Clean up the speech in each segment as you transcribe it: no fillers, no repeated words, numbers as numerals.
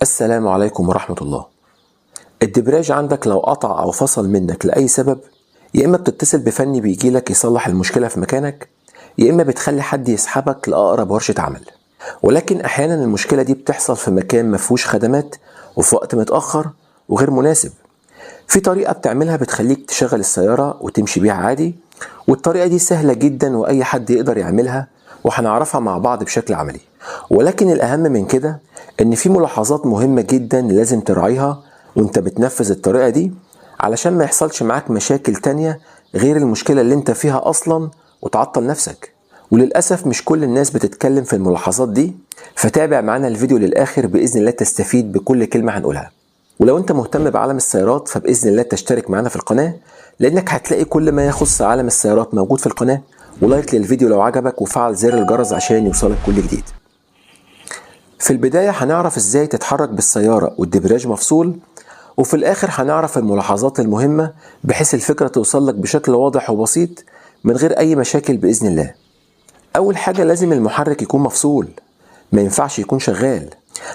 السلام عليكم ورحمة الله. الدبرياج عندك لو قطع أو فصل منك لأي سبب، يا إما بتتصل بفني بيجيلك يصلح المشكلة في مكانك، يا إما بتخلي حد يسحبك لأقرب ورشة عمل. ولكن أحيانا المشكلة دي بتحصل في مكان مفهوش خدمات وفي وقت متأخر وغير مناسب. في طريقة بتعملها بتخليك تشغل السيارة وتمشي بيها عادي، والطريقة دي سهلة جدا وأي حد يقدر يعملها، وهنعرفها مع بعض بشكل عملي. ولكن الأهم من كده إن في ملاحظات مهمة جدا لازم تراعيها وانت بتنفذ الطريقة دي، علشان ما يحصلش معاك مشاكل تانية غير المشكلة اللي انت فيها أصلا وتعطل نفسك. وللأسف مش كل الناس بتتكلم في الملاحظات دي، فتابع معانا الفيديو للآخر بإذن الله تستفيد بكل كلمة هنقولها. ولو انت مهتم بعالم السيارات فبإذن الله تشترك معانا في القناة، لأنك هتلاقي كل ما يخص عالم السيارات موجود في القناة. ولايك للفيديو لو عجبك وفعل زر الجرس عشان يوصلك كل جديد. في البداية هنعرف ازاي تتحرك بالسيارة والدبرياج مفصول، وفي الآخر هنعرف الملاحظات المهمة بحيث الفكرة توصل لك بشكل واضح وبسيط من غير أي مشاكل بإذن الله. أول حاجة لازم المحرك يكون مفصول، ما ينفعش يكون شغال،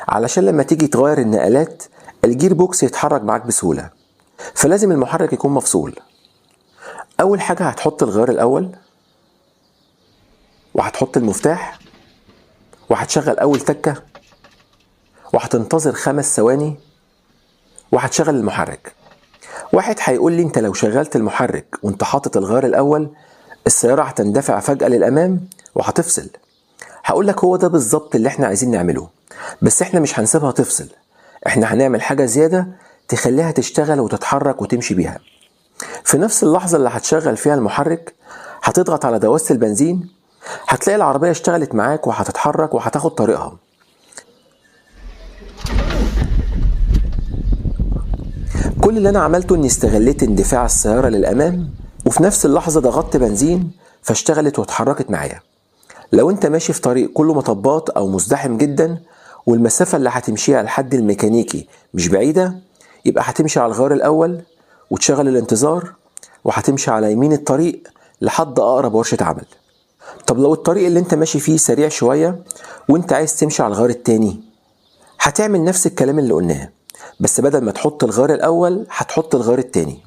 علشان لما تيجي تغير النقلات الجير بوكس يتحرك معاك بسهولة. فلازم المحرك يكون مفصول. أول حاجة هتحط الغيار الأول، وهتحط المفتاح، وهتشغل أول تكة، وهتنتظر 5 ثواني، وهتشغل المحرك. واحد هيقول لي انت لو شغلت المحرك وانت حاطط الغيار الأول السيارة هتندفع فجأة للأمام وهتفصل. هقول لك هو ده بالظبط اللي احنا عايزين نعمله، بس احنا مش هنسيبها تفصل، احنا هنعمل حاجة زيادة تخليها تشتغل وتتحرك وتمشي بيها. في نفس اللحظة اللي هتشغل فيها المحرك هتضغط على دواسة البنزين، هتلاقي العربية اشتغلت معاك وهتتحرك وهتاخد طريقها. كل اللي انا عملته اني استغليت اندفاع السيارة للأمام وفي نفس اللحظة ضغطت بنزين فاشتغلت واتحركت معايا. لو انت ماشي في طريق كله مطبات او مزدحم جدا والمسافة اللي هتمشيها لحد الميكانيكي مش بعيدة، يبقى هتمشي على الغيار الأول وتشغل الانتظار، وهتمشي على يمين الطريق لحد أقرب ورشة عمل. طب لو الطريق اللي انت ماشي فيه سريع شوية وانت عايز تمشي على الغيار التاني، هتعمل نفس الكلام اللي قلناه، بس بدل ما تحط الغيار الأول هتحط الغيار التاني.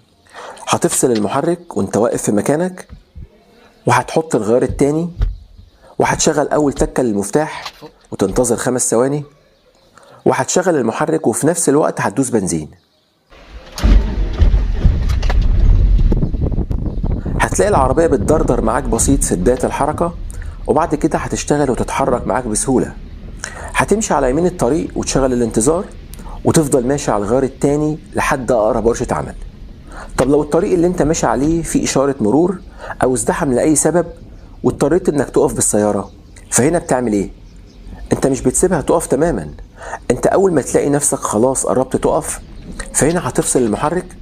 هتفصل المحرك وانت واقف في مكانك، وهتحط الغيار التاني، وهتشغل أول تكة للمفتاح وتنتظر 5 ثواني، وهتشغل المحرك وفي نفس الوقت هتدوس بنزين. هتلاقي العربية بتدردر معاك بسيط في بداية الحركة، وبعد كده هتشتغل وتتحرك معاك بسهولة. هتمشي على يمين الطريق وتشغل الانتظار، وتفضل ماشي على الغيار التاني لحد أقرب ورشة عمل. طب لو الطريق اللي انت ماشي عليه فيه إشارة مرور أو ازدحم لأي سبب واضطريت انك تقف بالسيارة، فهنا بتعمل ايه؟ انت مش بتسيبها تقف تماما، انت أول ما تلاقي نفسك خلاص قربت تقف، فهنا هتفصل المحرك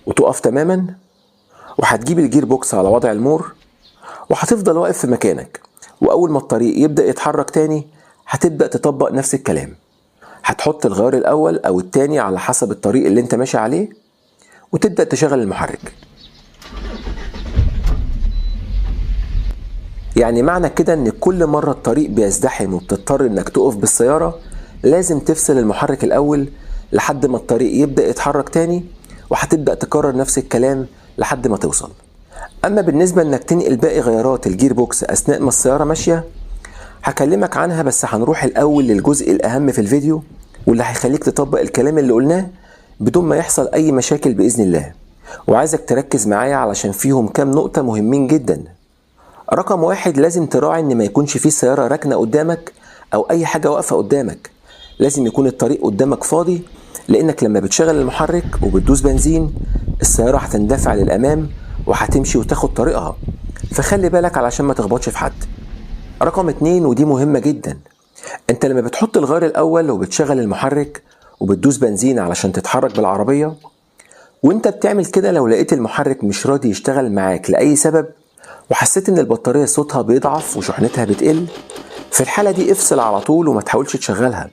وتقف تماما، وهتجيب الجير بوكس على وضع المور، وهتفضل واقف في مكانك. وأول ما الطريق يبدأ يتحرك تاني هتبدأ تطبق نفس الكلام. هتحط الغيار الأول أو التاني على حسب الطريق اللي انت ماشي عليه، وتبدأ تشغل المحرك. يعني معنى كده ان كل مرة الطريق بيزدحم وبتضطر انك تقف بالسيارة لازم تفصل المحرك الأول لحد ما الطريق يبدأ يتحرك تاني، وهتبدأ تكرر نفس الكلام لحد ما توصل. أما بالنسبة انك تنقل باقي غيارات الجير بوكس أثناء ما السيارة ماشية، هكلمك عنها، بس هنروح الأول للجزء الأهم في الفيديو واللي هيخليك تطبق الكلام اللي قلناه بدون ما يحصل أي مشاكل بإذن الله. وعايزك تركز معايا علشان فيهم كام نقطة مهمين جدا. رقم 1، لازم تراعي ان ما يكونش فيه سيارة راكنة قدامك او اي حاجة واقفة قدامك. لازم يكون الطريق قدامك فاضي، لانك لما بتشغل المحرك وبتدوس بنزين السيارة هتندفع للامام وهتمشي وتاخد طريقها، فخلي بالك علشان ما تخبطش في حد. رقم 2، ودي مهمة جدا، انت لما بتحط الغيار الاول وبتشغل المحرك وبتدوس بنزين علشان تتحرك بالعربية، وانت بتعمل كده لو لقيت المحرك مش راضي يشتغل معاك لأي سبب وحسيت ان البطارية صوتها بيضعف وشحنتها بتقل، في الحالة دي افصل على طول وما تحاولش تشغلها،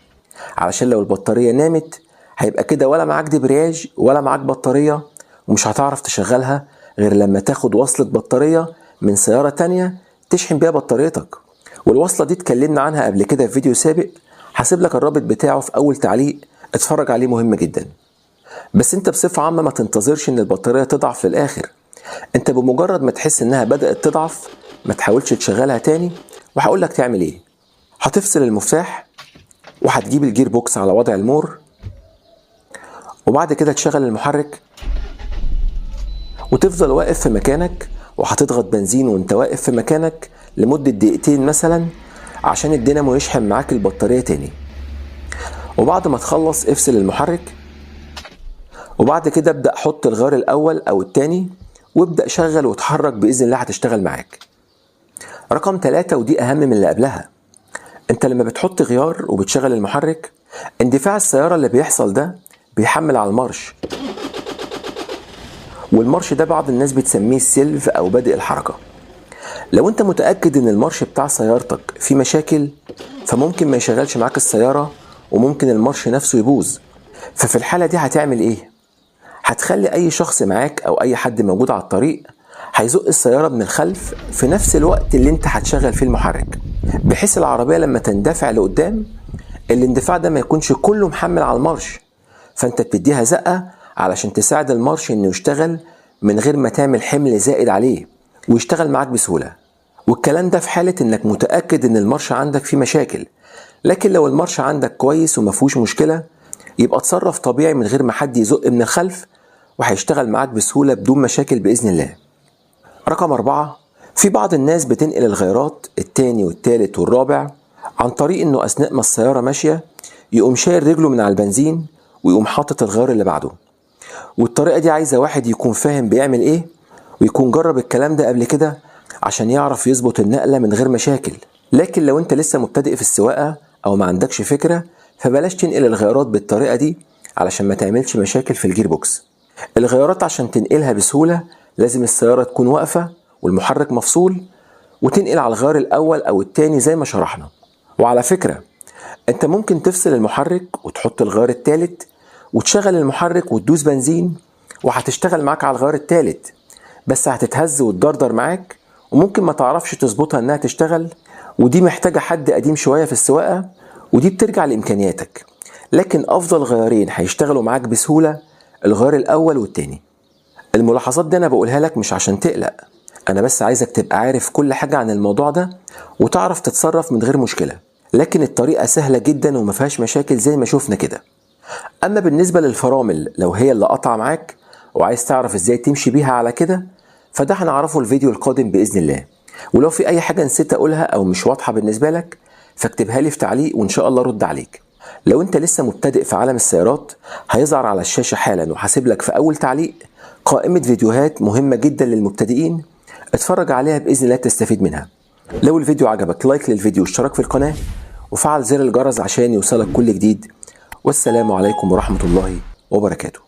علشان لو البطارية نامت هيبقى كده ولا معاك دبرياج ولا معاك بطارية، ومش هتعرف تشغلها غير لما تاخد وصلة بطارية من سيارة تانية تشحن بيها بطاريتك. والوصلة دي اتكلمنا عنها قبل كده في فيديو سابق، هسيب لك الرابط بتاعه في اول تعليق، اتفرج عليه، مهم جدا. بس انت بصفة عامة ما تنتظرش ان البطارية تضعف للاخر. انت بمجرد ما تحس انها بدأت تضعف ما تحاولش تشغلها تاني، وهقول لك تعمل ايه. هتفصل المفتاح وهتجيب الجير بوكس على وضع المور، وبعد كده تشغل المحرك وتفضل واقف في مكانك، وهتضغط بنزين وانت واقف في مكانك لمدة دقيقتين مثلا عشان الدينامو يشحن معاك البطارية تاني. وبعد ما تخلص افصل المحرك، وبعد كده ابدأ حط الغيار الأول أو التاني وابدأ شغل وتحرك، بإذن الله هتشتغل معاك. رقم 3 ودي أهم من اللي قبلها، انت لما بتحط غيار وبتشغل المحرك، اندفاع السيارة اللي بيحصل ده بيحمل على المارش، والمارش ده بعض الناس بتسميه السيلف أو بادئ الحركة. لو انت متأكد ان المارش بتاع سيارتك فيه مشاكل فممكن ما يشغلش معاك السيارة، وممكن المارش نفسه يبوظ. ففي الحالة دي هتعمل ايه؟ هتخلي اي شخص معاك او اي حد موجود على الطريق هيزق السيارة من الخلف في نفس الوقت اللي انت هتشغل فيه المحرك، بحيث العربية لما تندفع لقدام الاندفاع ده ما يكونش كله محمل على المارش، فانت بتديها زقة علشان تساعد المارش انه يشتغل من غير ما تعمل حمل زائد عليه ويشتغل معاك بسهولة. والكلام ده في حالة انك متأكد ان المارش عندك فيه مشاكل. لكن لو المارش عندك كويس ومفهوش مشكلة يبقى اتصرف طبيعي من غير ما حد يزق من الخلف، وهيشتغل معاك بسهولة بدون مشاكل بإذن الله. رقم 4، في بعض الناس بتنقل الغيارات التاني والتالت والرابع عن طريق انه اثناء ما السيارة ماشية يقوم شايل رجله من على البنزين ويقوم حاطط الغيار اللي بعده. والطريقة دي عايزة واحد يكون فاهم بيعمل ايه ويكون جرب الكلام ده قبل كده عشان يعرف يظبط النقلة من غير مشاكل. لكن لو انت لسه مبتدئ في السواقة او ما عندكش فكرة فبلاش تنقل الغيارات بالطريقة دي علشان ما تعملش مشاكل في الجير بوكس. الغيارات عشان تنقلها بسهولة لازم السيارة تكون واقفة والمحرك مفصول، وتنقل على الغيار الأول أو التاني زي ما شرحنا. وعلى فكرة انت ممكن تفصل المحرك وتحط الغيار التالت وتشغل المحرك وتدوس بنزين وهتشتغل معاك على الغيار التالت، بس هتتهز وتدردر معاك وممكن ما تعرفش تظبطها انها تشتغل، ودي محتاجة حد قديم شوية في السواقة، ودي بترجع لإمكانياتك. لكن أفضل غيارين هيشتغلوا معاك بسهولة الغيار الأول والتاني. الملاحظات دي أنا بقولها لك مش عشان تقلق، أنا بس عايزك تبقى عارف كل حاجة عن الموضوع ده وتعرف تتصرف من غير مشكلة. لكن الطريقة سهلة جدا ومفيهاش مشاكل زي ما شوفنا كده. أما بالنسبة للفرامل لو هي اللي قطع معاك وعايز تعرف ازاي تمشي بيها على كده، فده هنعرفه الفيديو القادم بإذن الله. ولو في أي حاجة نسيت أقولها أو مش واضحة بالنسبة لك فاكتبها لي في تعليق وإن شاء الله أرد عليك. لو أنت لسه مبتدئ في عالم السيارات هيظهر على الشاشة حالا وهسيب لك في أول تعليق قائمة فيديوهات مهمة جدا للمبتدئين، اتفرج عليها بإذن الله تستفيد منها. لو الفيديو عجبك لايك للفيديو واشتراك في القناة وفعل زر الجرس عشان يوصلك كل جديد. والسلام عليكم ورحمة الله وبركاته.